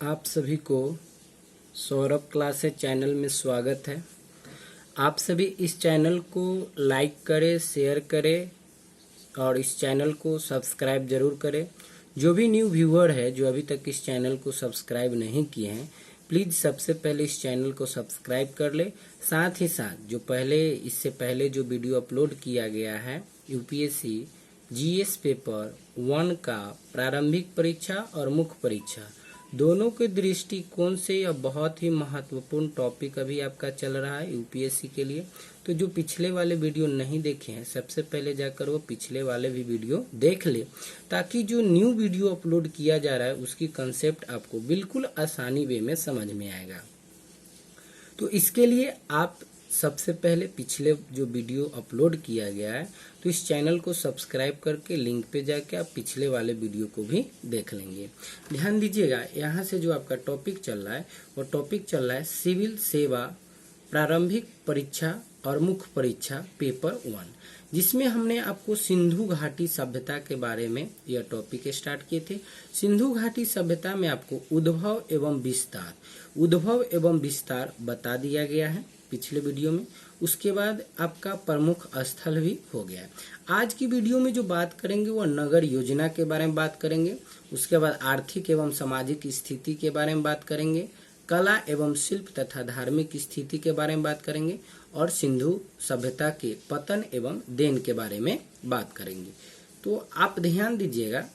आप सभी को सौरभ क्लासेस चैनल में स्वागत है। आप सभी इस चैनल को लाइक करें, शेयर करें और इस चैनल को सब्सक्राइब जरूर करें। जो भी न्यू व्यूअर है जो अभी तक इस चैनल को सब्सक्राइब नहीं किए हैं, प्लीज़ सबसे पहले इस चैनल को सब्सक्राइब कर ले। साथ ही साथ इससे पहले जो वीडियो अपलोड किया गया है यूपीएससी जीएस पेपर 1 का प्रारंभिक परीक्षा और मुख्य परीक्षा दोनों के दृष्टिकोण से यह बहुत ही महत्वपूर्ण टॉपिक अभी आपका चल रहा है यूपीएससी के लिए। तो जो पिछले वाले वीडियो नहीं देखे हैं, सबसे पहले जाकर वो पिछले वाले भी वीडियो देख ले, ताकि जो न्यू वीडियो अपलोड किया जा रहा है उसकी कंसेप्ट आपको बिल्कुल आसानी वे में समझ में आएगा। तो इसके लिए आप सबसे पहले पिछले जो वीडियो अपलोड किया गया है तो इस चैनल को सब्सक्राइब करके लिंक पे जाके आप पिछले वाले वीडियो को भी देख लेंगे। ध्यान दीजिएगा, यहाँ से जो आपका टॉपिक चल रहा है वो टॉपिक चल रहा है सिविल सेवा प्रारंभिक परीक्षा और मुख्य परीक्षा पेपर 1, जिसमें हमने आपको सिंधु घाटी सभ्यता के बारे में यह टॉपिक स्टार्ट किए थे। सिंधु घाटी सभ्यता में आपको उद्भव एवं विस्तार बता दिया गया है पिछले वीडियो में। उसके बाद आपका प्रमुख स्थल भी हो गया है। आज की वीडियो में जो बात करेंगे वो नगर योजना के बारे में बात करेंगे। उसके बाद आर्थिक एवं सामाजिक स्थिति के बारे में बात करेंगे, कला एवं शिल्प तथा धार्मिक स्थिति के बारे में बात करेंगे और सिंधु सभ्यता के पतन एवं देन के बारे में बात करेंगे। तो आप ध्यान दीजिएगा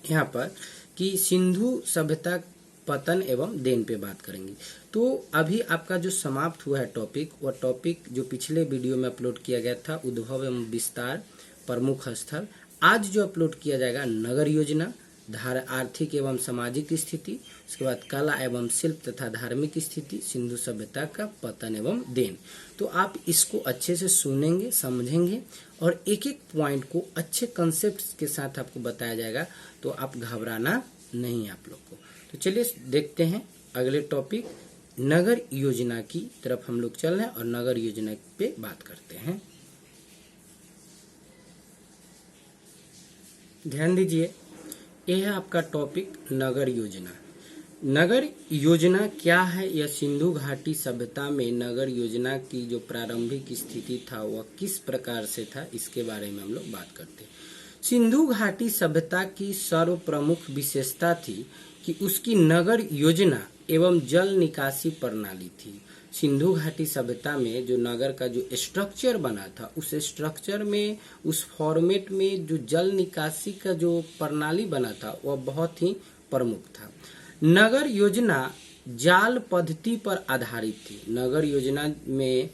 यहाँ पर कि सिंधु सभ्यता पतन एवं देन पे बात करेंगे। तो अभी आपका जो समाप्त हुआ है टॉपिक, वह टॉपिक जो पिछले वीडियो में अपलोड किया गया था उद्भव एवं विस्तार प्रमुख स्थल, आज जो अपलोड किया जाएगा नगर योजना, आर्थिक एवं सामाजिक स्थिति, उसके बाद कला एवं शिल्प तथा धार्मिक स्थिति, सिंधु सभ्यता का पतन एवं देन। तो आप इसको अच्छे से सुनेंगे, समझेंगे और एक एक पॉइंट को अच्छे कंसेप्ट के साथ आपको बताया जाएगा। तो आप घबराना नहीं आप लोग को। तो चलिए देखते हैं अगले टॉपिक नगर योजना की तरफ हम लोग चल रहे हैं और नगर योजना पे बात करते हैं। ध्यान दीजिए, यह है आपका टॉपिक नगर योजना। नगर योजना क्या है, यह सिंधु घाटी सभ्यता में नगर योजना की जो प्रारंभिक स्थिति था वह किस प्रकार से था, इसके बारे में हम लोग बात करते हैं। सिंधु घाटी सभ्यता की सर्व प्रमुख विशेषता थी कि उसकी नगर योजना एवं जल निकासी प्रणाली थी। सिंधु घाटी सभ्यता में जो नगर का जो स्ट्रक्चर बना था, उस स्ट्रक्चर में, उस फॉर्मेट में जो जल निकासी का जो प्रणाली बना था वह बहुत ही प्रमुख था। नगर योजना जाल पद्धति पर आधारित थी। नगर योजना में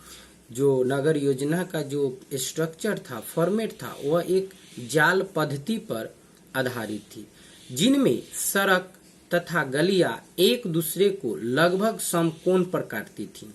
जो नगर योजना का जो स्ट्रक्चर था, फॉर्मेट था, वह एक जाल पद्धति पर आधारित थी, जिनमें सड़क तथा गलियां एक दूसरे को लगभग समकोण पर काटती थी।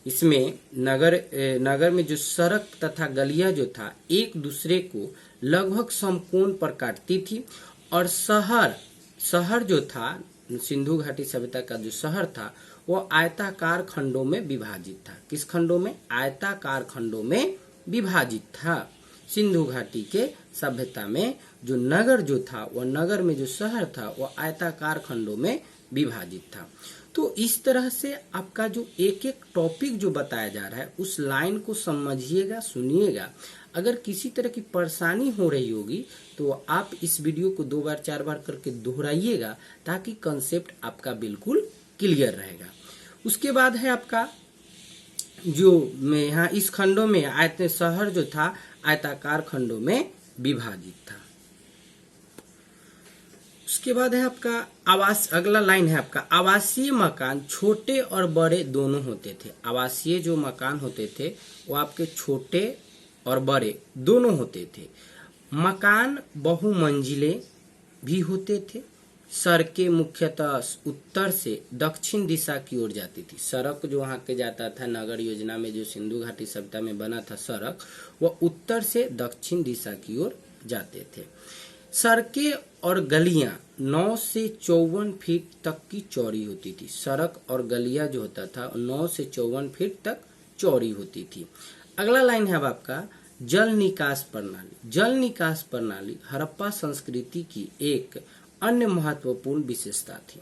इसमें नगर में जो सड़क तथा गलियां जो था एक दूसरे को लगभग समकोण पर काटती थी और शहर जो था, सिंधु घाटी सभ्यता का जो शहर था वो आयताकार खंडों में विभाजित था। किस खंडों में? आयताकार खंडों में विभाजित था। सिंधु घाटी के सभ्यता में जो नगर जो था, वह नगर में जो शहर था वह आयताकार खंडों में विभाजित था। तो इस तरह से आपका जो एक एक टॉपिक जो बताया जा रहा है उस लाइन को समझिएगा, सुनिएगा। अगर किसी तरह की परेशानी हो रही होगी तो आप इस वीडियो को 2 बार 4 बार करके दोहराइएगा, ताकि कंसेप्ट आपका बिल्कुल क्लियर रहेगा। उसके बाद है आपका जो में यहाँ इस खंडों में शहर जो था आयताकार खंडों में विभाजित था। उसके बाद है आपका अगला लाइन है आपका आवासीय मकान छोटे और बड़े दोनों होते थे। आवासीय जो मकान होते थे वो आपके छोटे और बड़े दोनों होते थे। मकान बहुमंजिले भी होते थे। सड़कें मुख्यतः उत्तर से दक्षिण दिशा की ओर जाती थी। सड़क जो वहां के जाता था नगर योजना में, जो सिंधु घाटी सभ्यता में बना था सड़क, वह उत्तर से दक्षिण दिशा की ओर जाते थे। सड़कें और गलियां 9 से 54 फीट तक की चौड़ी होती थी। सड़क और गलियां जो होता था 9 से 54 फीट तक चौड़ी होती थी। अगला लाइन है अब आपका जल निकास प्रणाली। जल निकास प्रणाली हड़प्पा संस्कृति की एक अन्य महत्वपूर्ण विशेषता थी।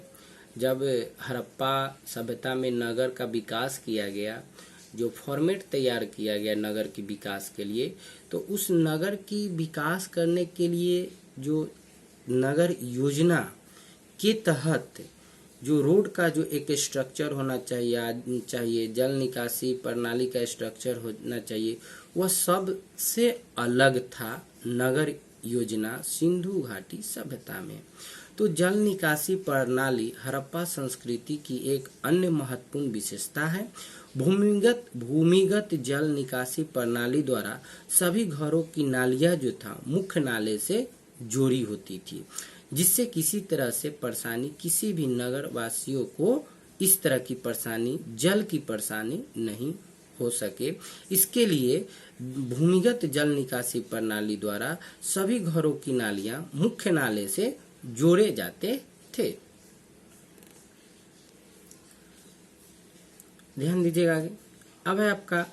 जब हड़प्पा सभ्यता में नगर का विकास किया गया, जो फॉर्मेट तैयार किया गया नगर के विकास के लिए, तो उस नगर की विकास करने के लिए जो नगर योजना के तहत जो रोड का जो एक स्ट्रक्चर होना चाहिए, जल निकासी प्रणाली का स्ट्रक्चर होना चाहिए, वह सबसे अलग था नगर योजना सिंधु घाटी सभ्यता में। तो जल निकासी प्रणाली हड़प्पा संस्कृति की एक अन्य महत्वपूर्ण विशेषता है। भूमिगत जल निकासी प्रणाली द्वारा सभी घरों की नालियां जो था मुख्य नाले से जोड़ी होती थी, जिससे किसी तरह से परेशानी, किसी भी नगर वासियों को इस तरह की परेशानी, जल की परेशानी नहीं हो सके। इसके लिए भूमिगत जल निकासी प्रणाली द्वारा सभी घरों की नालियां मुख्य नाले से जोड़े जाते थे। ध्यान दीजिएगा आगे। अब है आपका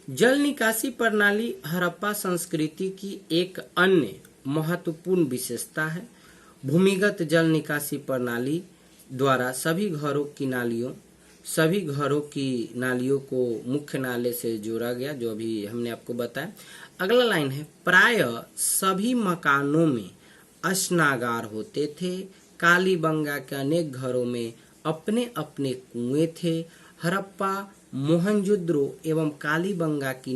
जल निकासी प्रणाली हड़प्पा संस्कृति की एक अन्य महत्वपूर्ण विशेषता है। भूमिगत जल निकासी प्रणाली द्वारा सभी घरों की नालियों को मुख्य नाले से जोड़ा गया, जो अभी हमने आपको बताया। अगला लाइन है, प्राय सभी मकानों में स्नागार होते थे। कालीबंगा के अनेक घरों में अपने अपने कुएं थे। हड़प्पा, मोहनजोदड़ो एवं कालीबंगा की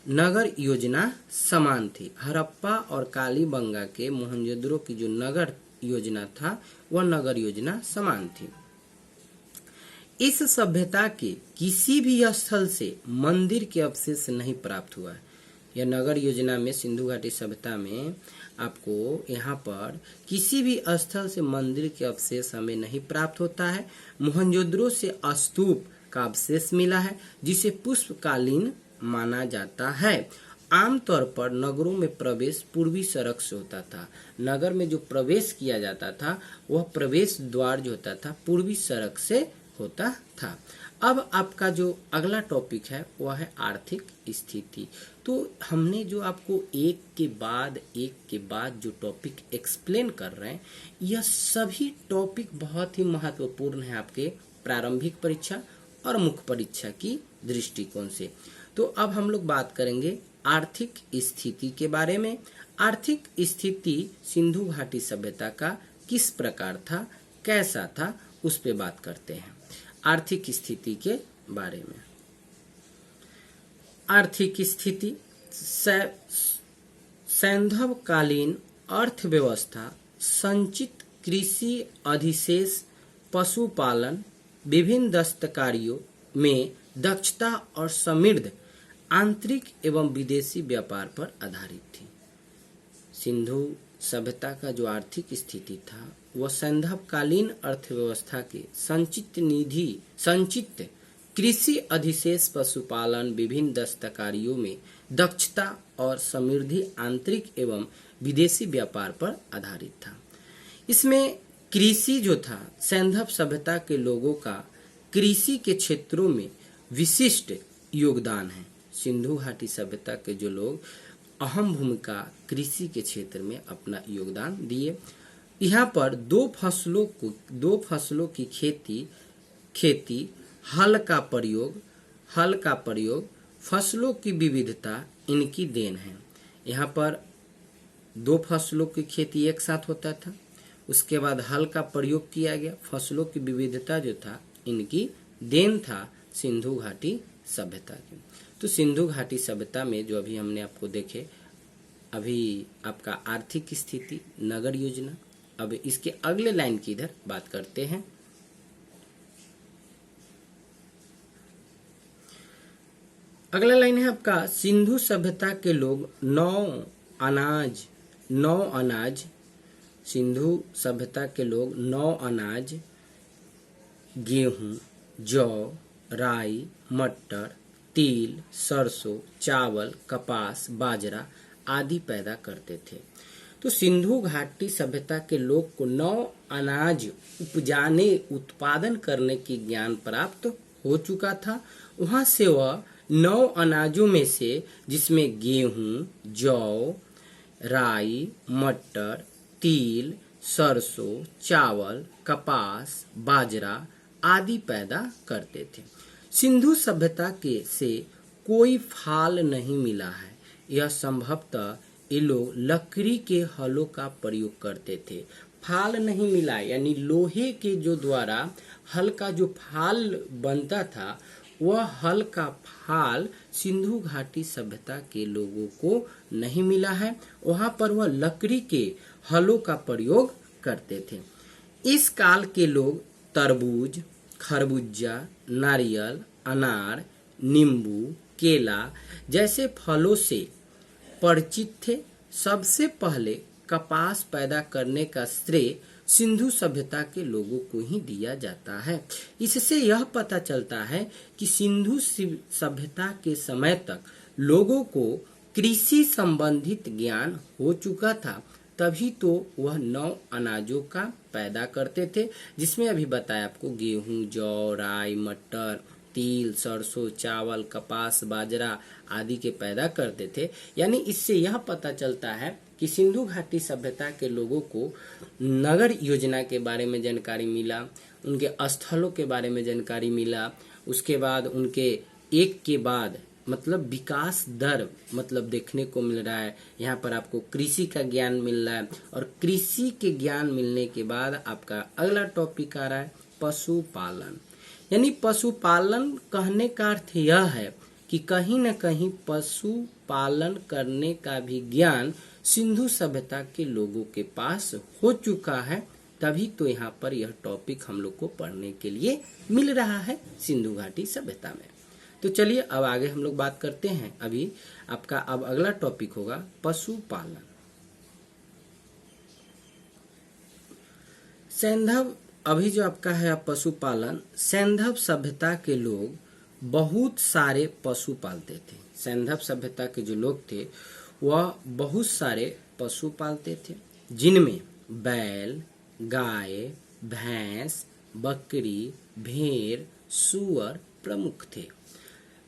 नगर योजना समान थी। हड़प्पा और कालीबंगा के मोहनजोदड़ो की जो नगर योजना था वह नगर योजना समान थी। इस सभ्यता के किसी भी स्थल से मंदिर के अवशेष नहीं प्राप्त हुआ है। यह नगर योजना में सिंधु घाटी सभ्यता में आपको यहाँ पर किसी भी स्थल से मंदिर के अवशेष हमें नहीं प्राप्त होता है। मोहनजोदड़ो से स्तूप का अवशेष मिला है, जिसे पुष्पकालीन माना जाता है। आमतौर पर नगरों में प्रवेश पूर्वी सड़क से होता था। नगर में जो प्रवेश किया जाता था वह प्रवेश द्वार जो होता था पूर्वी सड़क से होता था। अब आपका जो अगला टॉपिक है वह है आर्थिक स्थिति। तो हमने जो आपको एक के बाद जो टॉपिक एक्सप्लेन कर रहे हैं, यह सभी टॉपिक बहुत ही महत्वपूर्ण है आपके प्रारंभिक परीक्षा और मुख्य परीक्षा की दृष्टिकोण से। तो अब हम लोग बात करेंगे आर्थिक स्थिति के बारे में। आर्थिक स्थिति सिंधु घाटी सभ्यता का किस प्रकार था, कैसा था, उस पे बात करते हैं। आर्थिक स्थिति के बारे में। आर्थिक स्थिति सैंधवकालीन अर्थव्यवस्था संचित कृषि अधिशेष, पशुपालन, विभिन्न दस्तकारियों में दक्षता और समृद्ध आंतरिक एवं विदेशी व्यापार पर आधारित थी। सिंधु सभ्यता का जो आर्थिक स्थिति था वह सैंधवकालीन अर्थव्यवस्था के संचित कृषि अधिशेष, पशुपालन, विभिन्न दस्तकारियों में दक्षता और समृद्धि आंतरिक एवं विदेशी व्यापार पर आधारित था। इसमें कृषि जो था, सैंधव सभ्यता के लोगों का कृषि के क्षेत्रों में विशिष्ट योगदान है। सिंधु घाटी सभ्यता के जो लोग अहम भूमिका कृषि के क्षेत्र में अपना योगदान दिए। यहाँ पर दो फसलों की खेती, हल का प्रयोग, फसलों की विविधता इनकी देन है। यहाँ पर दो फसलों की खेती एक साथ होता था, उसके बाद हल का प्रयोग किया गया। फसलों की विविधता जो था इनकी देन था सिंधु घाटी सभ्यता की। तो सिंधु घाटी सभ्यता में जो अभी हमने आपको देखे, अभी आपका आर्थिक स्थिति, नगर योजना। अब इसके अगले लाइन की इधर बात करते हैं। अगला लाइन है आपका सिंधु सभ्यता के लोग नौ अनाज सिंधु सभ्यता के लोग 9 अनाज, गेहूं, जौ, राई, मटर, तिल, सरसों, चावल, कपास, बाजरा आदि पैदा करते थे। तो सिंधु घाटी सभ्यता के लोग को 9 अनाज उत्पादन करने की ज्ञान प्राप्त हो चुका था। वहां से वह 9 अनाजों में से, जिसमें गेहूं, जौ, राई, मटर, तिल, सरसों, चावल, कपास, बाजरा आदि पैदा करते थे। सिंधु सभ्यता के से कोई फाल नहीं मिला है। यह संभवतः ये लोग लकड़ी के हलों का प्रयोग करते थे। फाल नहीं मिला यानी लोहे के जो द्वारा हल का जो फाल बनता था, वह हल का फाल सिंधु घाटी सभ्यता के लोगों को नहीं मिला है। वहां पर वह लकड़ी के हलों का प्रयोग करते थे। इस काल के लोग तरबूज, खरबूजा, नारियल, अनार, नींबू, केला जैसे फलों से परिचित थे। सबसे पहले कपास पैदा करने का श्रेय सिंधु सभ्यता के लोगों को ही दिया जाता है। इससे यह पता चलता है कि सिंधु सभ्यता के समय तक लोगों को कृषि संबंधित ज्ञान हो चुका था। तभी तो वह 9 अनाजों का पैदा करते थे, जिसमें अभी बताया आपको गेहूं, जौ, राई, मटर, तिल, सरसों, चावल, कपास, बाजरा आदि के पैदा करते थे। यानी इससे यह पता चलता है कि सिंधु घाटी सभ्यता के लोगों को नगर योजना के बारे में जानकारी मिला, उनके स्थलों के बारे में जानकारी मिला। उसके बाद उनके एक के बाद मतलब विकास दर मतलब देखने को मिल रहा है। यहाँ पर आपको कृषि का ज्ञान मिल रहा है और कृषि के ज्ञान मिलने के बाद आपका अगला टॉपिक आ रहा है पशुपालन। यानी पशुपालन कहने का अर्थ यह है कि कहीं न कहीं पशुपालन करने का भी ज्ञान सिंधु सभ्यता के लोगों के पास हो चुका है। तभी तो यहाँ पर यह टॉपिक हम लोग को पढ़ने के लिए मिल रहा है सिंधु घाटी सभ्यता में। तो चलिए अब आगे हम लोग बात करते हैं। अभी आपका अब अगला टॉपिक होगा पशुपालन। सैंधव अभी जो आपका है पशुपालन, सैंधव सभ्यता के लोग बहुत सारे पशु पालते थे। सैंधव सभ्यता के जो लोग थे वह बहुत सारे पशु पालते थे, जिनमें बैल, गाय, भैंस, बकरी, भेड़, सूअर प्रमुख थे।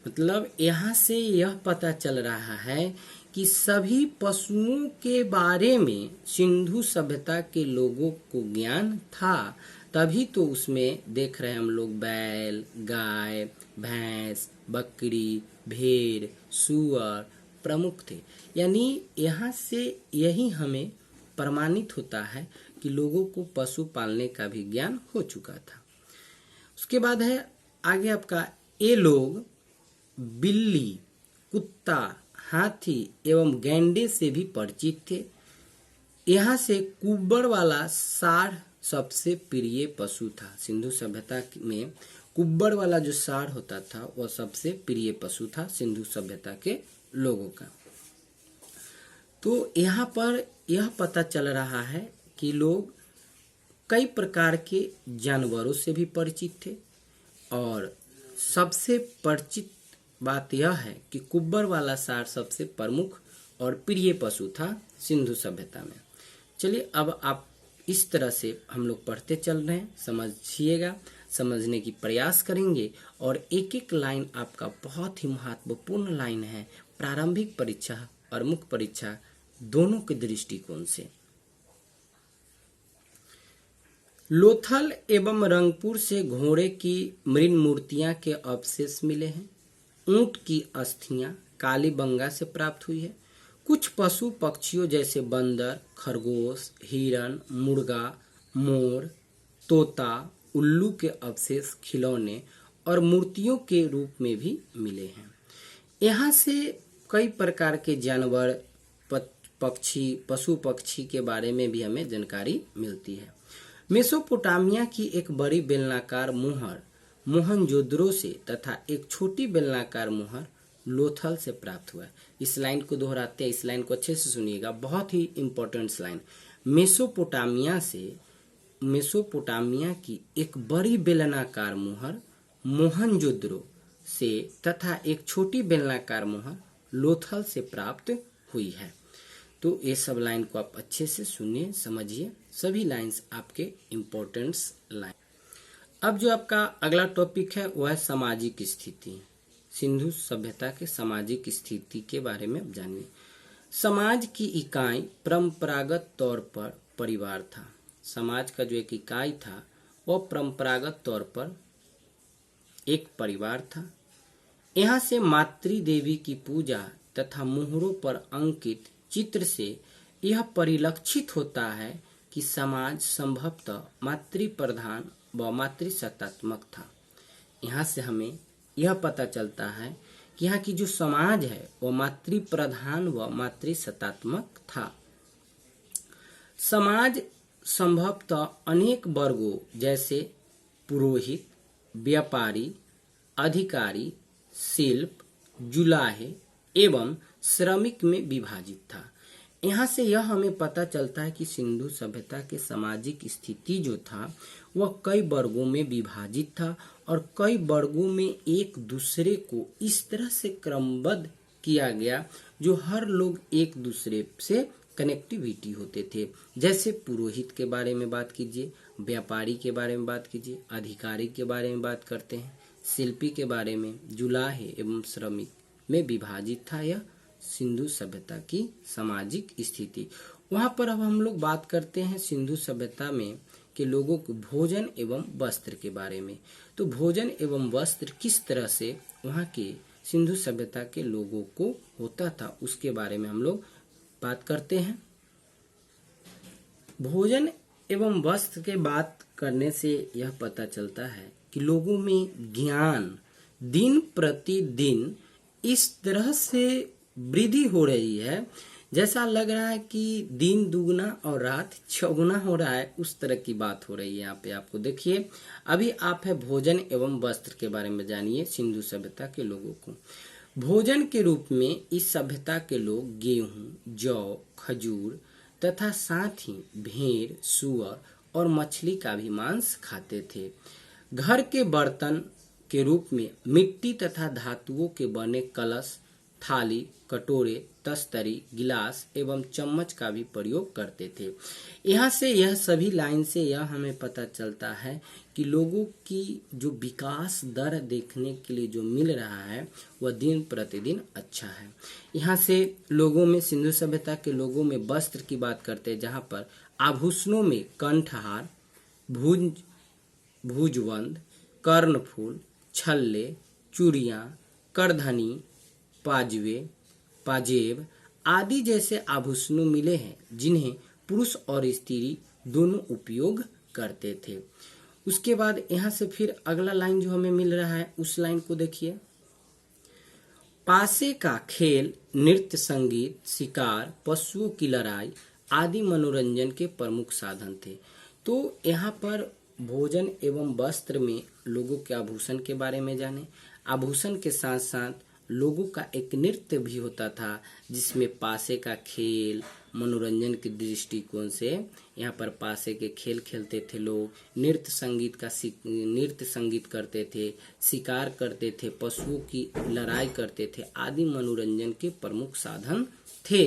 मतलब यहाँ से यह पता चल रहा है कि सभी पशुओं के बारे में सिंधु सभ्यता के लोगों को ज्ञान था। तभी तो उसमें देख रहे हैं हम लोग बैल, गाय, भैंस, बकरी, भेड़, सूअर प्रमुख थे। यानी यहाँ से यही हमें प्रमाणित होता है कि लोगों को पशु पालने का भी ज्ञान हो चुका था। उसके बाद है आगे आपका, ये लोग बिल्ली, कुत्ता, हाथी एवं गैंडे से भी परिचित थे। यहाँ से कुब्बड़ वाला साढ़ सबसे प्रिय पशु था। सिंधु सभ्यता में कुब्बड़ वाला जो साढ़ होता था वह सबसे प्रिय पशु था सिंधु सभ्यता के लोगों का। तो यहाँ पर यह पता चल रहा है कि लोग कई प्रकार के जानवरों से भी परिचित थे और सबसे परिचित बात यह है कि कुब्बड़ वाला साढ़ सबसे प्रमुख और प्रिय पशु था सिंधु सभ्यता में। चलिए अब आप इस तरह से हम लोग पढ़ते चल रहे हैं, समझिएगा, समझने की प्रयास करेंगे और एक एक लाइन आपका बहुत ही महत्वपूर्ण लाइन है प्रारंभिक परीक्षा और मुख्य परीक्षा दोनों के दृष्टिकोण से। लोथल एवं रंगपुर से घोड़े की मृण मूर्तियां के अवशेष मिले हैं। ऊंट की अस्थियां कालीबंगा से प्राप्त हुई है। कुछ पशु पक्षियों जैसे बंदर, खरगोश, हिरण, मुर्गा, मोर, तोता, उल्लू के अवशेष खिलौने और मूर्तियों के रूप में भी मिले हैं। यहाँ से कई प्रकार के जानवर, पक्षी, पशु पक्षी के बारे में भी हमें जानकारी मिलती है। मेसोपोटामिया की एक बड़ी बेलनाकार मुहर मोहनजोदड़ो से तथा एक छोटी बेलनाकार मुहर लोथल से प्राप्त हुआ है। इस लाइन को दोहराते हैं, इस लाइन को अच्छे से सुनिएगा, बहुत ही इंपॉर्टेंट लाइन। मेसोपोटामिया की एक बड़ी बेलनाकार मुहर मोहनजोदड़ो से तथा एक छोटी बेलनाकार मुहर लोथल से प्राप्त हुई है। तो ये सब लाइन को आप अच्छे से सुनिए, समझिए, सभी लाइंस आपके इम्पोर्टेंट्स लाइन। अब जो आपका अगला टॉपिक है वह है सामाजिक स्थिति। सिंधु सभ्यता के सामाजिक स्थिति के बारे में जानिए। समाज की इकाई परंपरागत तौर पर परिवार था। समाज का जो एक इकाई था वह परंपरागत तौर पर एक परिवार था। यहाँ से मातृ देवी की पूजा तथा मुहरों पर अंकित चित्र से यह परिलक्षित होता है कि समाज संभवतः मातृ प्रधान व मातृसत्तात्मक था। यहाँ से हमें यह पता चलता है कि यहाँ की जो समाज है वह मातृ प्रधान व मातृसत्तात्मक था। समाज संभवतः अनेक वर्गों जैसे पुरोहित, व्यापारी, अधिकारी, शिल्प, जुलाहे एवं श्रमिक में विभाजित था। यहाँ से यह हमें पता चलता है कि सिंधु सभ्यता के सामाजिक स्थिति जो था वह कई वर्गों में विभाजित था और कई वर्गों में एक दूसरे को इस तरह से क्रमबद्ध किया गया जो हर लोग एक दूसरे से कनेक्टिविटी होते थे। जैसे पुरोहित के बारे में बात कीजिए, व्यापारी के बारे में बात कीजिए, अधिकारी के बारे में बात करते हैं, शिल्पी के बारे में, जुलाहे एवं श्रमिक में विभाजित था यह सिंधु सभ्यता की सामाजिक स्थिति। वहां पर अब हम लोग बात करते हैं सिंधु सभ्यता में के लोगों को भोजन एवं वस्त्र के बारे में। तो भोजन एवं वस्त्र किस तरह से वहां के सिंधु सभ्यता के लोगों को होता था उसके बारे में हम लोग बात करते हैं। भोजन एवं वस्त्र के बात करने से यह पता चलता है कि लोगों में ज्ञान दिन प्रतिदिन इस तरह से वृद्धि हो रही है जैसा लग रहा है कि दिन दुगना और रात चौगुना हो रहा है, उस तरह की बात हो रही है। यहाँ पे आपको देखिए, अभी आप है भोजन एवं वस्त्र के बारे में जानिए सिंधु सभ्यता के लोगों को। भोजन के रूप में इस सभ्यता के लोग गेहूं, जौ, खजूर तथा साथ ही भेड़, सूअर और मछली का भी मांस खाते थे। घर के बर्तन के रूप में मिट्टी तथा धातुओं के बने कलश, थाली, कटोरे, तस्तरी, गिलास एवं चम्मच का भी प्रयोग करते थे। यहाँ से यह सभी लाइन से यह हमें पता चलता है कि लोगों की जो विकास दर देखने के लिए जो मिल रहा है वह दिन प्रतिदिन अच्छा है। यहाँ से लोगों में सिंधु सभ्यता के लोगों में वस्त्र की बात करते हैं, जहाँ पर आभूषणों में कंठहार, भुजबंद, कर्णफूल, छल्ले, चूड़ियां, करधनी, पाजेब आदि जैसे आभूषणों मिले हैं जिन्हें पुरुष और स्त्री दोनों उपयोग करते थे। उसके बाद यहाँ से फिर अगला लाइन जो हमें मिल रहा है उस लाइन को देखिए। पासे का खेल, नृत्य, संगीत, शिकार, पशुओं की लड़ाई आदि मनोरंजन के प्रमुख साधन थे। तो यहाँ पर भोजन एवं वस्त्र में लोगों के आभूषण के बारे में जाने। आभूषण के साथ साथ लोगों का एक नृत्य भी होता था जिसमें पासे का खेल, मनोरंजन के दृष्टिकोण से यहाँ पर पासे के खेल खेलते थे लोग, नृत्य संगीत करते थे, शिकार करते थे, पशुओं की लड़ाई करते थे आदि मनोरंजन के प्रमुख साधन थे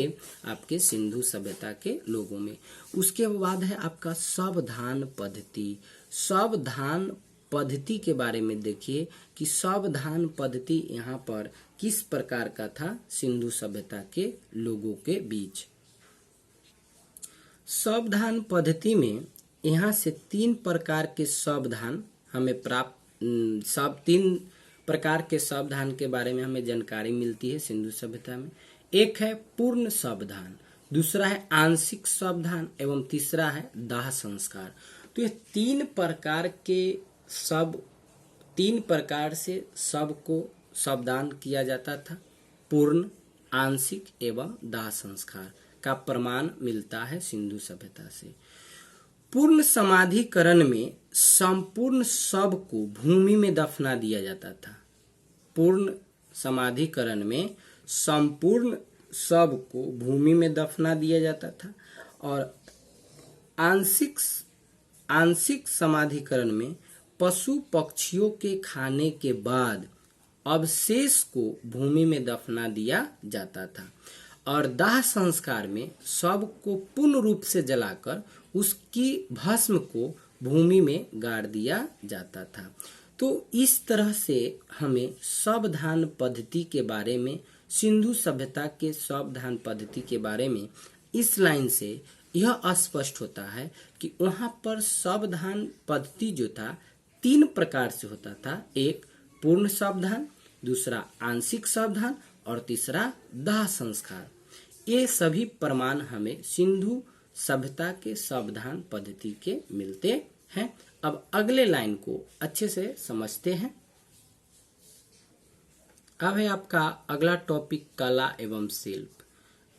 आपके सिंधु सभ्यता के लोगों में। उसके बाद है आपका सावधान पद्धति। सावधान पद्धति के बारे में देखिए कि सावधान पद्धति यहाँ पर किस प्रकार का था सिंधु सभ्यता के लोगों के बीच। सावधान पद्धति में यहाँ से तीन प्रकार के सावधान हमें तीन प्रकार के सावधान के बारे में हमें जानकारी मिलती है सिंधु सभ्यता में। एक है पूर्ण सावधान, दूसरा है आंशिक सावधान एवं तीसरा है दाह संस्कार। तो ये तीन प्रकार से सबको सावधान किया जाता था। पूर्ण, आंशिक एवं दाह संस्कार का प्रमाण मिलता है सिंधु सभ्यता से। पूर्ण समाधिकरण में संपूर्ण शव को भूमि में दफना दिया जाता था। पूर्ण समाधिकरण में संपूर्ण शव को भूमि में दफना दिया जाता था और आंशिक समाधिकरण में पशु पक्षियों के खाने के बाद अवशेष को भूमि में दफना दिया जाता था और दाह संस्कार में शव को पूर्ण रूप से जलाकर उसकी भस्म को भूमि में गाड़ दिया जाता था। तो इस तरह से हमें सावधान पद्धति के बारे में, सिंधु सभ्यता के सावधान पद्धति के बारे में इस लाइन से यह स्पष्ट होता है कि वहां पर सावधान पद्धति जो था 3 प्रकार से होता था। एक पूर्ण सावधान, दूसरा आंशिक सावधान और तीसरा दाह संस्कार। ये सभी प्रमाण हमें सिंधु सभ्यता के सावधान पद्धति के मिलते हैं। अब अगले लाइन को अच्छे से समझते हैं। अब है आपका अगला टॉपिक कला एवं शिल्प।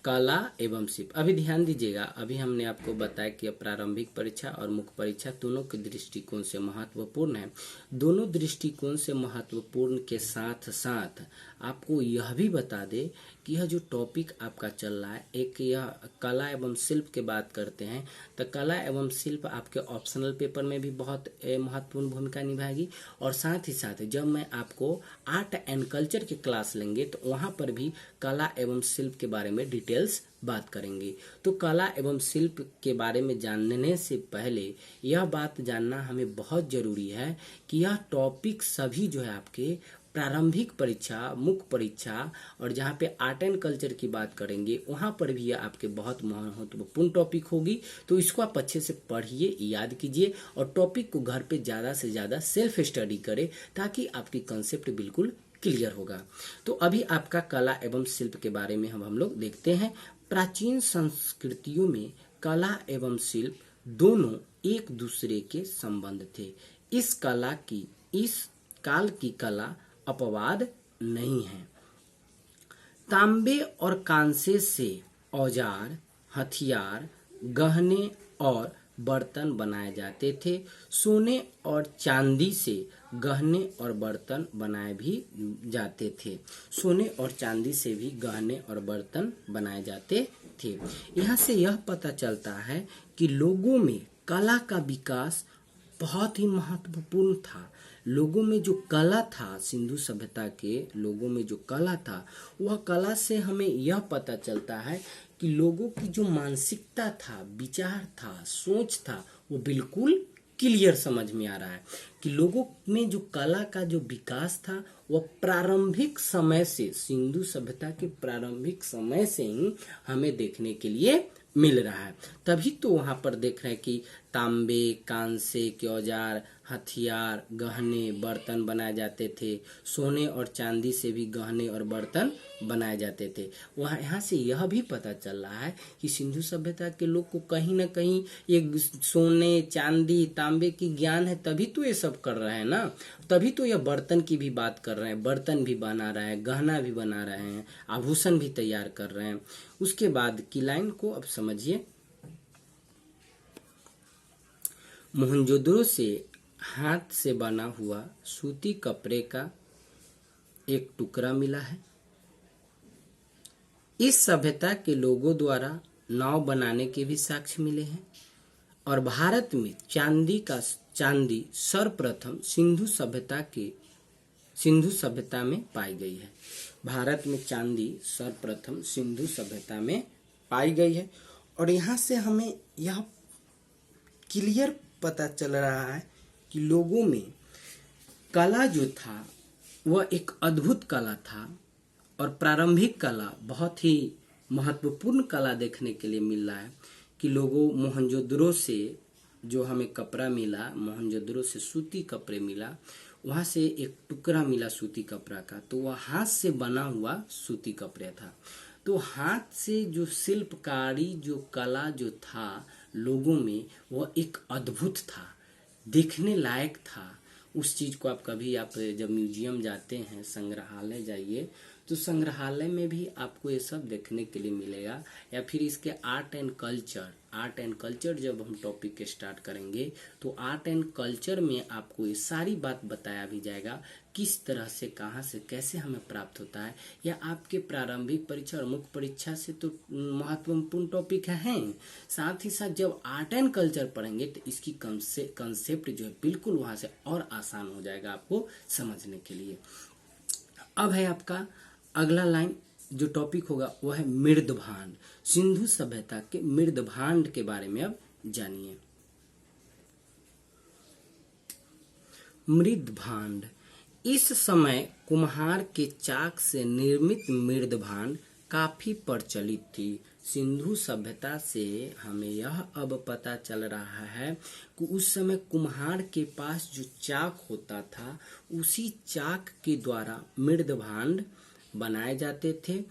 कला एवं शिल्प, अभी ध्यान दीजिएगा, अभी हमने आपको बताया कि प्रारंभिक परीक्षा और मुख्य परीक्षा दोनों के दृष्टिकोण से महत्वपूर्ण है। दोनों दृष्टिकोण से महत्वपूर्ण के साथ साथ आपको यह भी बता दे कि यह जो टॉपिक आपका चल रहा है, एक यह कला एवं शिल्प के बात करते हैं, तो कला एवं शिल्प आपके ऑप्शनल पेपर में भी बहुत महत्वपूर्ण भूमिका निभाएगी। और साथ ही साथ जब मैं आपको आर्ट एंड कल्चर की क्लास लेंगे तो वहां पर भी कला एवं शिल्प के बारे में डिटेल्स बात करेंगे। तो कला एवं शिल्प के बारे में जानने से पहले यह बात जानना हमें बहुत जरूरी है कि यह टॉपिक सभी जो है आपके प्रारंभिक परीक्षा, मुख्य परीक्षा और जहाँ पे आर्ट एंड कल्चर की बात करेंगे वहाँ पर भी यह आपके बहुत महत्वपूर्ण टॉपिक होगी। तो इसको आप अच्छे से पढ़िए, याद कीजिए और टॉपिक को घर पे ज़्यादा से ज़्यादा सेल्फ स्टडी करें ताकि आपकी कंसेप्ट बिल्कुल क्लियर होगा। तो अभी आपका कला एवं शिल्प के बारे में हम लोग देखते हैं। प्राचीन संस्कृतियों में कला एवं शिल्प दोनों एक दूसरे के संबंध थे। इस काल की कला अपवाद नहीं है। तांबे और कांसे से औजार, हथियार, गहने और बर्तन बनाए जाते थे। सोने और चांदी से गहने और बर्तन बनाए भी जाते थे। सोने और चांदी से भी गहने और बर्तन बनाए जाते थे। यहाँ से यह पता चलता है कि लोगों में कला का विकास बहुत ही महत्वपूर्ण था। लोगों में जो कला था, सिंधु सभ्यता के लोगों में जो कला था, वह कला से हमें यह पता चलता है कि लोगों की जो मानसिकता था, विचार था, सोच था, वो बिल्कुल क्लियर समझ में आ रहा है कि लोगों में जो कला का जो विकास था वह प्रारंभिक समय से, सिंधु सभ्यता के प्रारंभिक समय से ही हमें देखने के लिए मिल रहा है। तभी तो वहां पर देख रहे हैं कि तांबे, कांसे के औजार, हथियार, गहने, बर्तन बनाए जाते थे। सोने और चांदी से भी गहने और बर्तन बनाए जाते थे। वहाँ यहाँ से यह भी पता चल रहा है कि सिंधु सभ्यता के लोग को कहीं ना कहीं ये सोने, चांदी, तांबे की ज्ञान है, तभी तो ये सब कर रहे हैं ना। तभी तो यह बर्तन की भी बात कर रहे हैं, बर्तन भी बना रहे हैं, गहना भी बना रहे हैं, आभूषण भी तैयार कर रहे हैं। उसके बाद की लाइन को अब समझिए। मोहनजोदड़ो से हाथ से बना हुआ सूती कपड़े का एक टुकड़ा मिला है। इस सभ्यता के लोगों द्वारा नाव बनाने के भी साक्ष्य मिले हैं। और भारत में चांदी सर्वप्रथम सिंधु सभ्यता में पाई गई है। भारत में चांदी सर्वप्रथम सिंधु सभ्यता में पाई गई है। और यहाँ से हमें यह क्लियर पता चल रहा है कि लोगों में कला जो था वह एक अद्भुत कला था। और प्रारंभिक कला बहुत ही महत्वपूर्ण कला देखने के लिए मिल रहा है कि लोगों मोहनजोदड़ो से जो हमें कपड़ा मिला, मोहनजोदड़ो से सूती कपड़े मिला, वहाँ से एक टुकड़ा मिला सूती कपड़ा का, तो वह हाथ से बना हुआ सूती कपड़े था। तो हाथ से जो शिल्पकारी जो कला जो था लोगों में, वह एक अद्भुत था, देखने लायक था। उस चीज को आप जब म्यूजियम जाते हैं, संग्रहालय जाइए, तो संग्रहालय में भी आपको ये सब देखने के लिए मिलेगा। या फिर इसके आर्ट एंड कल्चर जब हम टॉपिक के स्टार्ट करेंगे तो आर्ट एंड कल्चर में आपको ये सारी बात बताया भी जाएगा, किस तरह से, कहाँ से, कैसे हमें प्राप्त होता है। या आपके प्रारंभिक परीक्षा और मुख्य परीक्षा से तो महत्वपूर्ण टॉपिक है। साथ ही साथ जब आर्ट एंड कल्चर पढ़ेंगे तो इसकी कंसेप्ट जो है बिल्कुल वहां से और आसान हो जाएगा आपको समझने के लिए। अब है आपका अगला लाइन जो टॉपिक होगा वह है मृदभांड। सिंधु सभ्यता के मृदभांड के बारे में अब जानिए। मृदभांड, इस समय कुम्हार के चाक से निर्मित मृदभांड काफी प्रचलित थी। सिंधु सभ्यता से हमें यह अब पता चल रहा है कि उस समय कुम्हार के पास जो चाक होता था, उसी चाक के द्वारा मृद भांड बनाए जाते थे।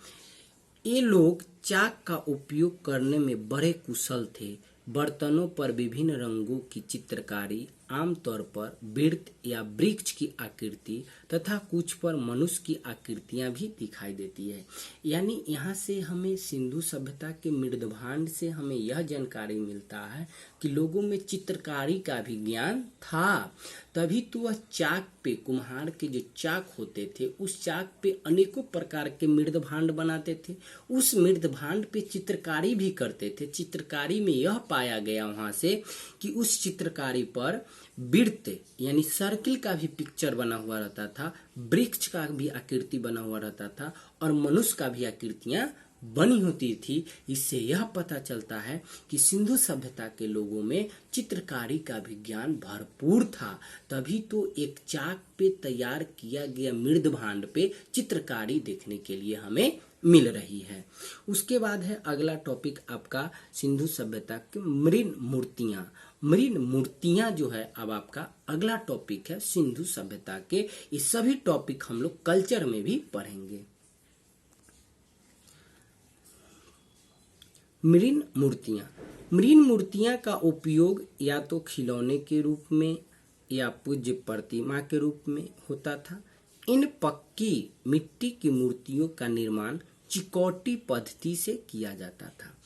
ये लोग चाक का उपयोग करने में बड़े कुशल थे। बर्तनों पर विभिन्न रंगों की चित्रकारी, आमतौर पर वृत्त या वृक्ष की आकृति तथा कुछ पर मनुष्य की आकृतियां भी दिखाई देती है। यानी यहाँ से हमें सिंधु सभ्यता के मृदभांड से हमें यह जानकारी मिलता है कि लोगों में चित्रकारी का भी ज्ञान था। तभी तो वह चाक पे, कुम्हार के जो चाक होते थे, उस चाक पे अनेकों प्रकार के मृदभांड बनाते थे। उस मृदभांड पे चित्रकारी भी करते थे। चित्रकारी में यह पाया गया वहां से कि उस चित्रकारी पर वृत्त यानी सर्किल का भी पिक्चर बना हुआ रहता था, वृक्ष का भी आकृति बना हुआ रहता था और मनुष्य का भी आकृतियां बनी होती थी। इससे यह पता चलता है कि सिंधु सभ्यता के लोगों में चित्रकारी का भी ज्ञान भरपूर था। तभी तो एक चाक पे तैयार किया गया मृदभांड पे चित्रकारी देखने के लिए हमें मिल रही है। उसके बाद है अगला टॉपिक आपका सिंधु सभ्यता के मृण मूर्तियां। मृण मूर्तियां जो है अब आपका अगला टॉपिक है सिंधु सभ्यता के। ये सभी टॉपिक हम लोग कल्चर में भी पढ़ेंगे। मृण मूर्तियां। मृण मूर्तियां का उपयोग या तो खिलौने के रूप में या पूज्य प्रतिमा के रूप में होता था। इन पक्की मिट्टी की मूर्तियों का निर्माण चिकौटी पद्धति से किया जाता था।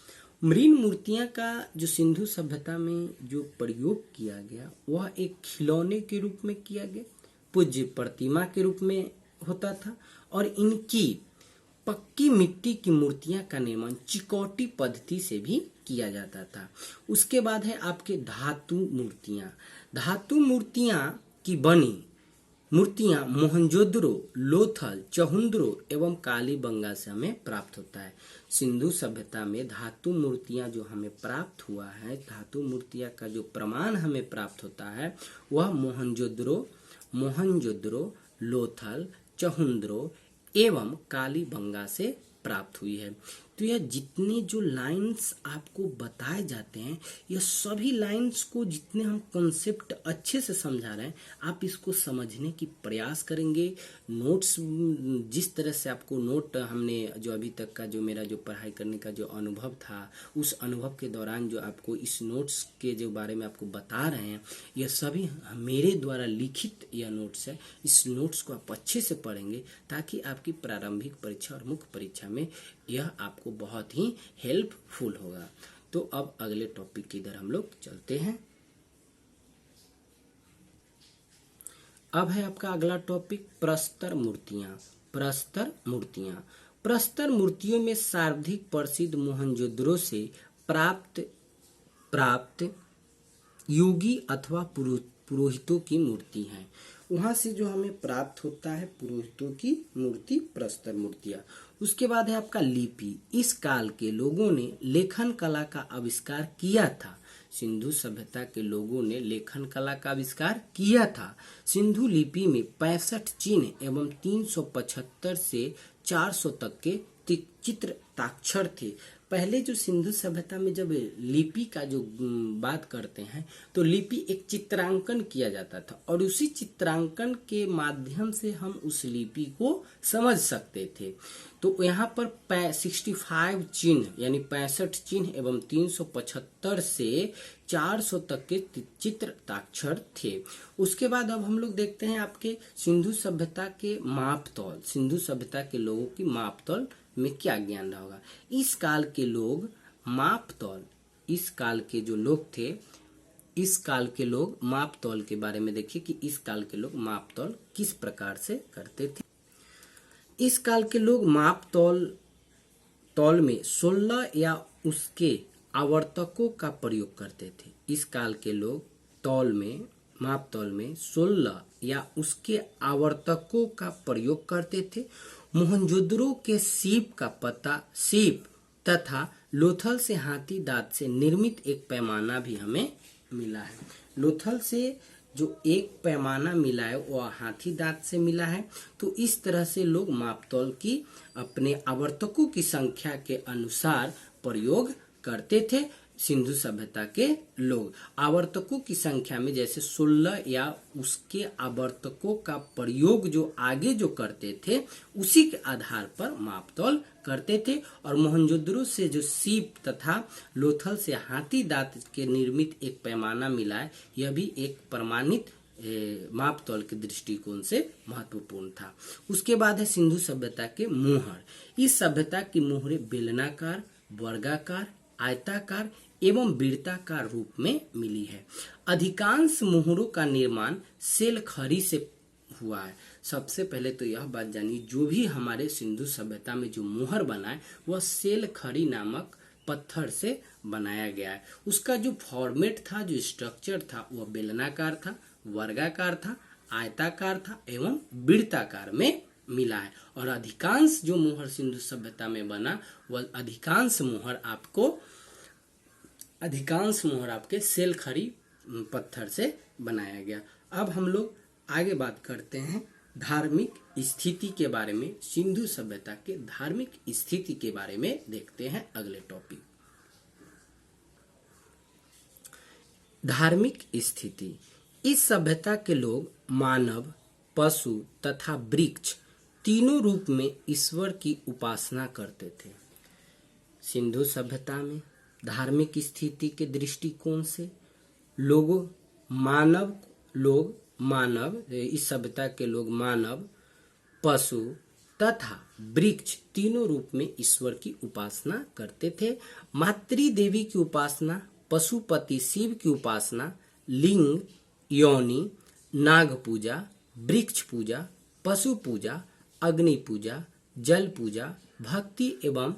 मृण मूर्तियां का जो सिंधु सभ्यता में जो प्रयोग किया गया वह एक खिलौने के रूप में किया गया, पूज्य प्रतिमा के रूप में होता था और इनकी पक्की मिट्टी की मूर्तियां का निर्माण चिकौटी पद्धति से भी किया जाता था। उसके बाद है आपके धातु मूर्तियां। धातु मूर्तियां की बनी मूर्तियां मोहनजोदड़ो, लोथल, चहुंद्रो एवं कालीबंगा से हमें प्राप्त होता है। सिंधु सभ्यता में धातु मूर्तियां जो हमें प्राप्त हुआ है, धातु मूर्तियां का जो प्रमाण हमें प्राप्त होता है वह मोहनजोदड़ो, लोथल, चहुंद्रो एवं कालीबंगा से प्राप्त हुई है। तो यह जितने जो लाइंस आपको बताए जाते हैं, यह सभी लाइंस को जितने हम कॉन्सेप्ट अच्छे से समझा रहे हैं, आप इसको समझने की प्रयास करेंगे। नोट्स जिस तरह से आपको नोट हमने जो अभी तक का जो मेरा जो पढ़ाई करने का जो अनुभव था, उस अनुभव के दौरान जो आपको इस नोट्स के जो बारे में आपको बता रहे हैं, यह सभी मेरे द्वारा लिखित यह नोट्स है। इस नोट्स को आप अच्छे से पढ़ेंगे ताकि आपकी प्रारंभिक परीक्षा और मुख्य परीक्षा में यह आपको बहुत ही हेल्पफुल होगा। तो अब अगले टॉपिक की इधर हम लोग चलते हैं। अब है आपका अगला टॉपिक प्रस्तर मूर्तियां। प्रस्तर मूर्तियां, प्रस्तर मूर्तियों में सर्वाधिक प्रसिद्ध मोहनजोदड़ो से प्राप्त योगी अथवा पुरोहितों की मूर्ति है। वहां से जो हमें प्राप्त होता है पुरोहितों की मूर्ति, प्रस्तर मूर्तियां। उसके बाद है आपका लिपि। इस काल के लोगों ने लेखन कला का आविष्कार किया था। सिंधु सभ्यता के लोगों ने लेखन कला का आविष्कार किया था। सिंधु लिपि में 65 चिन्ह एवं 375 से 400 तक के चित्र ताक्षर थे। पहले जो सिंधु सभ्यता में जब लिपि का जो बात करते हैं तो लिपि एक चित्रांकन किया जाता था और उसी चित्रांकन के माध्यम से हम उस लिपि को समझ सकते थे। तो यहाँ पर 65 चिन्ह यानी 65 चिन्ह एवं 375 से 400 तक के चित्र ताक्षर थे। उसके बाद अब हम लोग देखते हैं आपके सिंधु सभ्यता के मापतौल। सिंधु सभ्यता के लोगों की मापतौल में क्या ज्ञान रहा होगा। इस काल के लोग मापतौल, इस काल के जो लोग थे, इस काल के लोग मापतौल के बारे में देखिए कि इस काल के लोग मापतौल किस प्रकार से करते थे। इस काल के लोग मापतौल में 16 या उसके आवर्तकों का प्रयोग करते थे। इस काल के लोग मापतौल में 16 या उसके आवर्तकों का प्रयोग करते थे। मोहनजोदड़ो के सीप तथा लोथल से हाथी दांत से निर्मित एक पैमाना भी हमें मिला है। लोथल से जो एक पैमाना मिला है वह हाथी दांत से मिला है। तो इस तरह से लोग मापतौल की अपने आवर्तकों की संख्या के अनुसार प्रयोग करते थे। सिंधु सभ्यता के लोग आवर्तकों की संख्या में जैसे 16 या उसके आवर्तकों का प्रयोग जो आगे जो करते थे उसी के आधार पर मापतौल करते थे। और मोहनजोदड़ो से जो सीप तथा लोथल से हाथी दांत के निर्मित एक पैमाना मिला है, यह भी एक प्रमाणित मापतौल के दृष्टिकोण से महत्वपूर्ण था। उसके बाद है सिंधु सभ्यता के मुहर। इस सभ्यता की मुहरें बेलनाकार, वर्गाकार, आयताकार एवं वृत्ताकार रूप में मिली है। अधिकांश मुहरों का निर्माण सेल खड़ी से हुआ है। सबसे पहले तो यह बात जानिए, जो भी हमारे सिंधु सभ्यता में जो मुहर बना है वह सेल खड़ी नामक पत्थर से बनाया गया है। उसका जो फॉर्मेट था, जो स्ट्रक्चर था, वह बेलनाकार था, वर्गाकार था, आयताकार था एवं वृत्ताकार में मिला है। और अधिकांश जो मुहर सिंधु सभ्यता में बना वह अधिकांश मुहर आपके सेल खड़ी पत्थर से बनाया गया। अब हम लोग आगे बात करते हैं धार्मिक स्थिति के बारे में। सिंधु सभ्यता के धार्मिक स्थिति के बारे में देखते हैं अगले टॉपिक। धार्मिक स्थिति। इस सभ्यता के लोग मानव, पशु तथा वृक्ष तीनों रूप में ईश्वर की उपासना करते थे। सिंधु सभ्यता में धार्मिक स्थिति के दृष्टिकोण से इस सभ्यता के लोग मानव, पशु तथा वृक्ष तीनों रूप में ईश्वर की उपासना करते थे। मातृ देवी की उपासना, पशुपति शिव की उपासना, लिंग, योनि, नाग पूजा, वृक्ष पूजा, पशु पूजा, अग्नि पूजा, जल पूजा, भक्ति एवं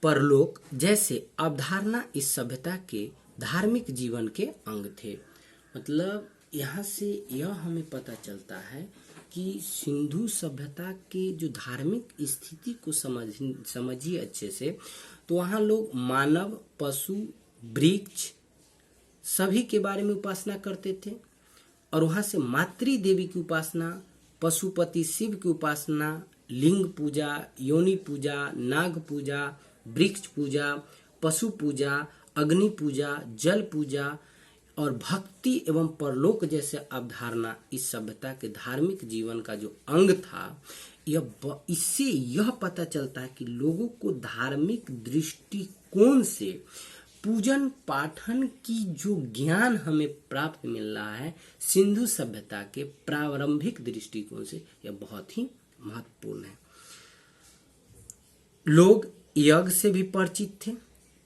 परलोक जैसे अवधारणा इस सभ्यता के धार्मिक जीवन के अंग थे। मतलब यहाँ से यह हमें पता चलता है कि सिंधु सभ्यता के जो धार्मिक स्थिति को समझिए अच्छे से, तो वहाँ लोग मानव, पशु, वृक्ष सभी के बारे में उपासना करते थे। और वहाँ से मातृ देवी की उपासना, पशुपति शिव की उपासना, लिंग पूजा, योनि पूजा, नाग पूजा, वृक्ष पूजा, पशु पूजा, अग्नि पूजा, जल पूजा और भक्ति एवं परलोक जैसे अवधारणा इस सभ्यता के धार्मिक जीवन का जो अंग था। इससे यह पता चलता है कि लोगों को धार्मिक दृष्टिकोण से पूजन पाठन की जो ज्ञान हमें प्राप्त मिल रहा है सिंधु सभ्यता के प्रारंभिक दृष्टिकोण से, यह बहुत ही महत्वपूर्ण है। लोग यज्ञ से भी परिचित थे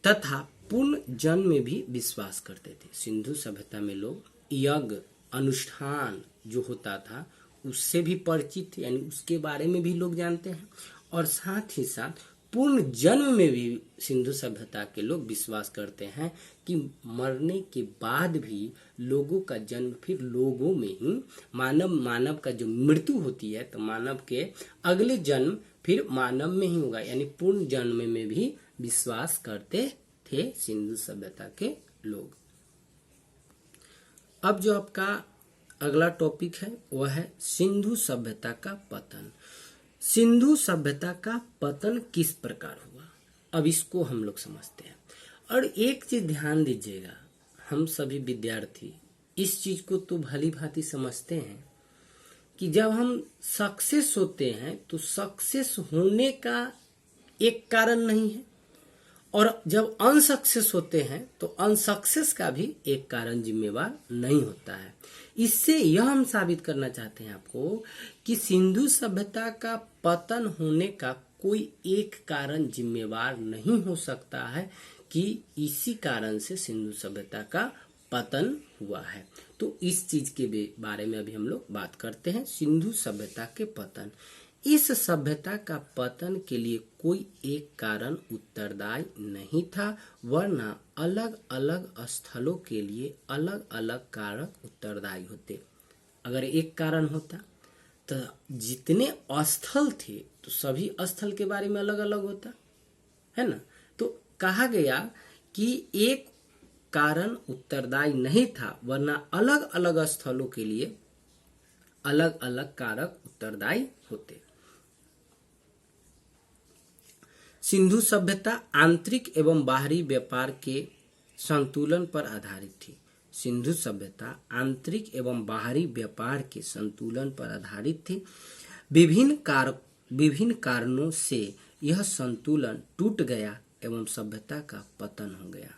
तथा पुनर्जन्म में भी विश्वास करते थे। सिंधु सभ्यता में लोग यज्ञ अनुष्ठान जो होता था उससे भी परिचित थे, यानी उसके बारे में भी लोग जानते हैं। और साथ ही साथ पूर्ण जन्म में भी सिंधु सभ्यता के लोग विश्वास करते हैं कि मरने के बाद भी लोगों का जन्म फिर लोगों में ही, मानव का जो मृत्यु होती है तो मानव के अगले जन्म फिर मानव में ही होगा, यानी पूर्ण जन्म में भी विश्वास करते थे सिंधु सभ्यता के लोग। अब जो आपका अगला टॉपिक है वह है सिंधु सभ्यता का पतन। सिंधु सभ्यता का पतन किस प्रकार हुआ, अब इसको हम लोग समझते हैं। और एक चीज ध्यान दीजिएगा, हम सभी विद्यार्थी इस चीज को तो भली भांति समझते हैं कि जब हम सक्सेस होते हैं तो सक्सेस होने का एक कारण नहीं है, और जब अनसक्सेस होते हैं तो अनसक्सेस का भी एक कारण जिम्मेवार नहीं होता है। इससे यह हम साबित करना चाहते हैं आपको कि सिंधु सभ्यता का पतन होने का कोई एक कारण जिम्मेवार नहीं हो सकता है कि इसी कारण से सिंधु सभ्यता का पतन हुआ है। तो इस चीज के बारे में अभी हम लोग बात करते हैं। सिंधु सभ्यता के पतन, इस सभ्यता का पतन के लिए कोई एक कारण उत्तरदायी नहीं था, वरना अलग अलग स्थलों के लिए अलग अलग कारक उत्तरदायी होते। अगर एक कारण होता तो जितने स्थल थे तो सभी स्थल के बारे में अलग अलग होता है ना। तो कहा गया कि एक कारण उत्तरदायी नहीं था, वरना अलग अलग स्थलों के लिए अलग अलग कारक उत्तरदायी होते। सिंधु सभ्यता आंतरिक एवं बाहरी व्यापार के संतुलन पर आधारित थी। सिंधु सभ्यता आंतरिक एवं बाहरी व्यापार के संतुलन पर आधारित थी। विभिन्न कारणों से यह संतुलन टूट गया एवं सभ्यता का पतन हो गया।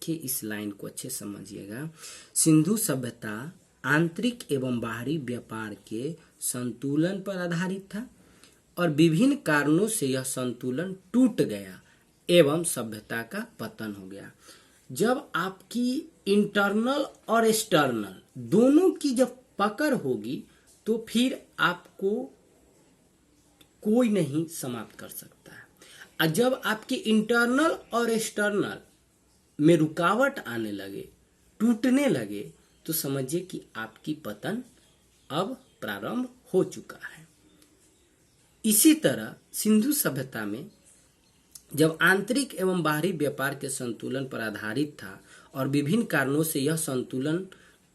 कि इस लाइन को अच्छे समझिएगा। सिंधु सभ्यता आंतरिक एवं बाहरी व्यापार के संतुलन पर आधारित था और विभिन्न कारणों से यह संतुलन टूट गया एवं सभ्यता का पतन हो गया। जब आपकी इंटरनल और एक्सटर्नल दोनों की जब पकड़ होगी तो फिर आपको कोई नहीं समाप्त कर सकता है। और जब आपके इंटरनल और एक्सटर्नल में रुकावट आने लगे, टूटने लगे, तो समझिए कि आपकी पतन अब प्रारंभ हो चुका है। इसी तरह सिंधु सभ्यता में जब आंतरिक एवं बाहरी व्यापार के संतुलन पर आधारित था और विभिन्न कारणों से यह संतुलन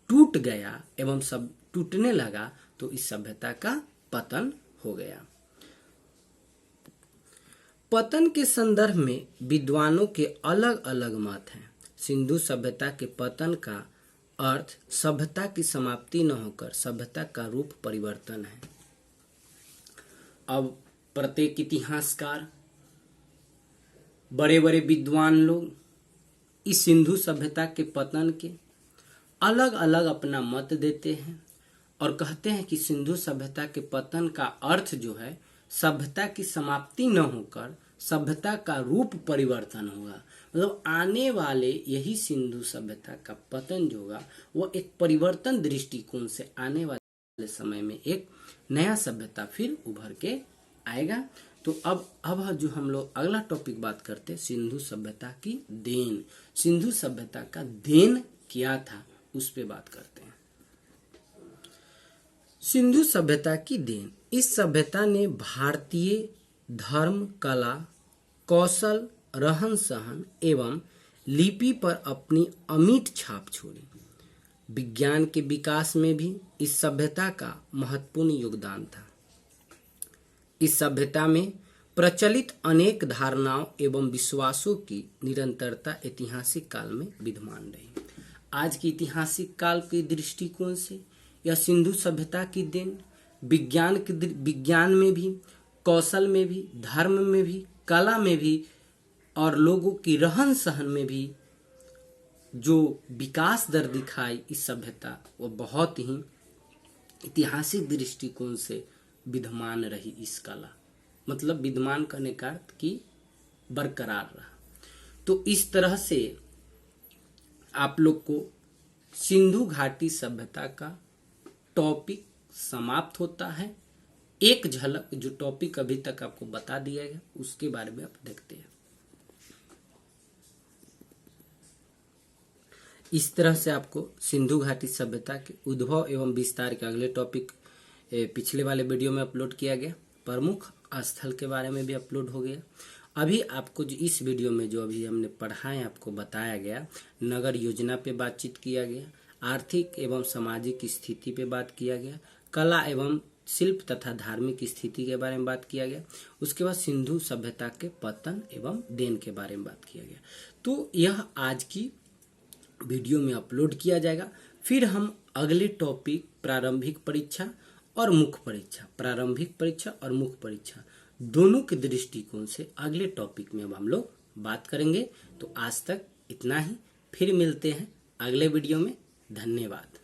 टूट गया एवं सब टूटने लगा, तो इस सभ्यता का पतन हो गया। पतन के संदर्भ में विद्वानों के अलग अलग मत हैं। सिंधु सभ्यता के पतन का अर्थ सभ्यता की समाप्ति न होकर सभ्यता का रूप परिवर्तन है। अब प्रत्येक इतिहासकार, बड़े बड़े विद्वान लोग इस सिंधु सभ्यता के पतन के अलग अलग अपना मत देते हैं और कहते हैं कि सिंधु सभ्यता के पतन का अर्थ जो है सभ्यता की समाप्ति न होकर सभ्यता का रूप परिवर्तन होगा। मतलब आने वाले यही सिंधु सभ्यता का पतन जो होगा वो एक परिवर्तन दृष्टिकोण से आने वाले समय में एक नया सभ्यता फिर उभर के आएगा। तो अब जो हम लोग अगला टॉपिक बात करते हैं सिंधु सभ्यता की देन। सिंधु सभ्यता का देन क्या था उस पे बात करते हैं। सिंधु सभ्यता की देन, इस सभ्यता ने भारतीय धर्म, कला, कौशल, रहन सहन एवं लिपि पर अपनी अमिट छाप छोड़ी। विज्ञान के विकास में भी इस सभ्यता का महत्वपूर्ण योगदान था। इस सभ्यता में प्रचलित अनेक धारणाओं एवं विश्वासों की निरंतरता ऐतिहासिक काल में विद्यमान रही। आज की ऐतिहासिक काल के दृष्टिकोण से यह सिंधु सभ्यता की देन विज्ञान में भी, कौशल में भी, धर्म में भी, कला में भी और लोगों की रहन सहन में भी जो विकास दर दिखाई इस सभ्यता वो बहुत ही ऐतिहासिक दृष्टिकोण से विद्यमान रही। इस कला मतलब विद्यमान करने का अर्थ कि बरकरार रहा। तो इस तरह से आप लोग को सिंधु घाटी सभ्यता का टॉपिक समाप्त होता है। एक झलक जो टॉपिक अभी तक आपको बता दिया गया उसके बारे में आप देखते हैं। इस तरह से आपको सिंधु घाटी सभ्यता के उद्भव एवं विस्तार के अगले टॉपिक पिछले वाले वीडियो में अपलोड किया गया। प्रमुख स्थल के बारे में भी अपलोड हो गया। अभी आपको जो इस वीडियो में जो अभी हमने पढ़ा है आपको बताया गया, नगर योजना पे बातचीत किया गया, आर्थिक एवं सामाजिक स्थिति पे बात किया गया, कला एवं शिल्प तथा धार्मिक स्थिति के बारे में बात किया गया। उसके बाद सिंधु सभ्यता के पतन एवं देन के बारे में बात किया गया। तो यह आज की वीडियो में अपलोड किया जाएगा। फिर हम अगले टॉपिक प्रारंभिक परीक्षा और मुख्य परीक्षा, प्रारंभिक परीक्षा और मुख्य परीक्षा दोनों के दृष्टिकोण से अगले टॉपिक में अब हम लोग बात करेंगे। तो आज तक इतना ही, फिर मिलते हैं अगले वीडियो में। धन्यवाद।